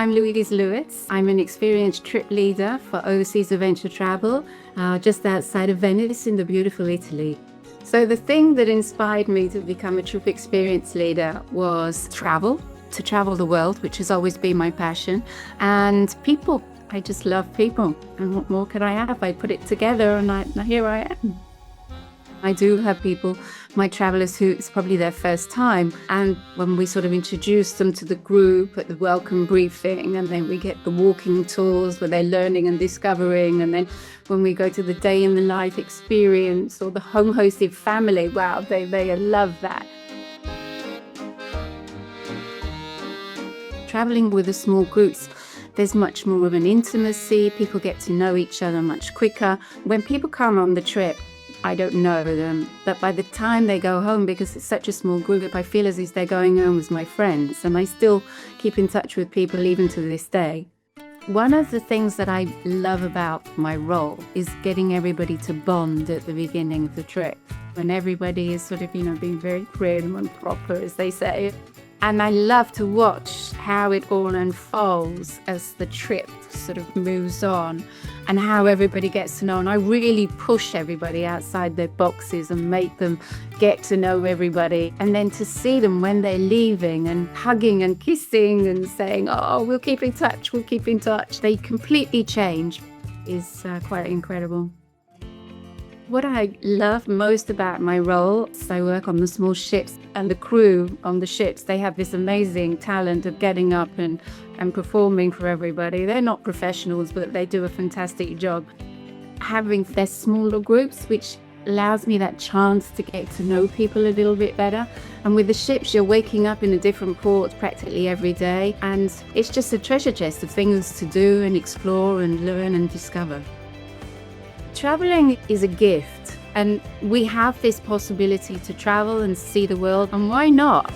I'm Louise. I'm an experienced trip leader for overseas adventure travel, just outside of Venice in the beautiful Italy. So the thing that inspired me to become a trip experience leader was to travel the world, which has always been my passion, and people. I just love people, and what more could I have? I put it together, and here I am. I do have people, my travelers, who it's probably their first time. And when we sort of introduce them to the group at the welcome briefing, and then we get the walking tours where they're learning and discovering. And then when we go to the day in the life experience or the home hosted family, wow, they love that. Traveling with the small groups, there's much more of an intimacy. People get to know each other much quicker. When people come on the trip, I don't know them, but by the time they go home, because it's such a small group, I feel as if they're going home with my friends, and I still keep in touch with people even to this day. One of the things that I love about my role is getting everybody to bond at the beginning of the trip, when everybody is sort of, being very prim and proper, as they say. And I love to watch how it all unfolds as the trip sort of moves on and how everybody gets to know. And I really push everybody outside their boxes and make them get to know everybody. And then to see them when they're leaving and hugging and kissing and saying, oh, we'll keep in touch. They completely change is quite incredible. What I love most about my role is I work on the small ships, and the crew on the ships, they have this amazing talent of getting up and performing for everybody. They're not professionals, but they do a fantastic job. Having their smaller groups, which allows me that chance to get to know people a little bit better. And with the ships, you're waking up in a different port practically every day. And it's just a treasure chest of things to do and explore and learn and discover. Traveling is a gift, and we have this possibility to travel and see the world, and why not?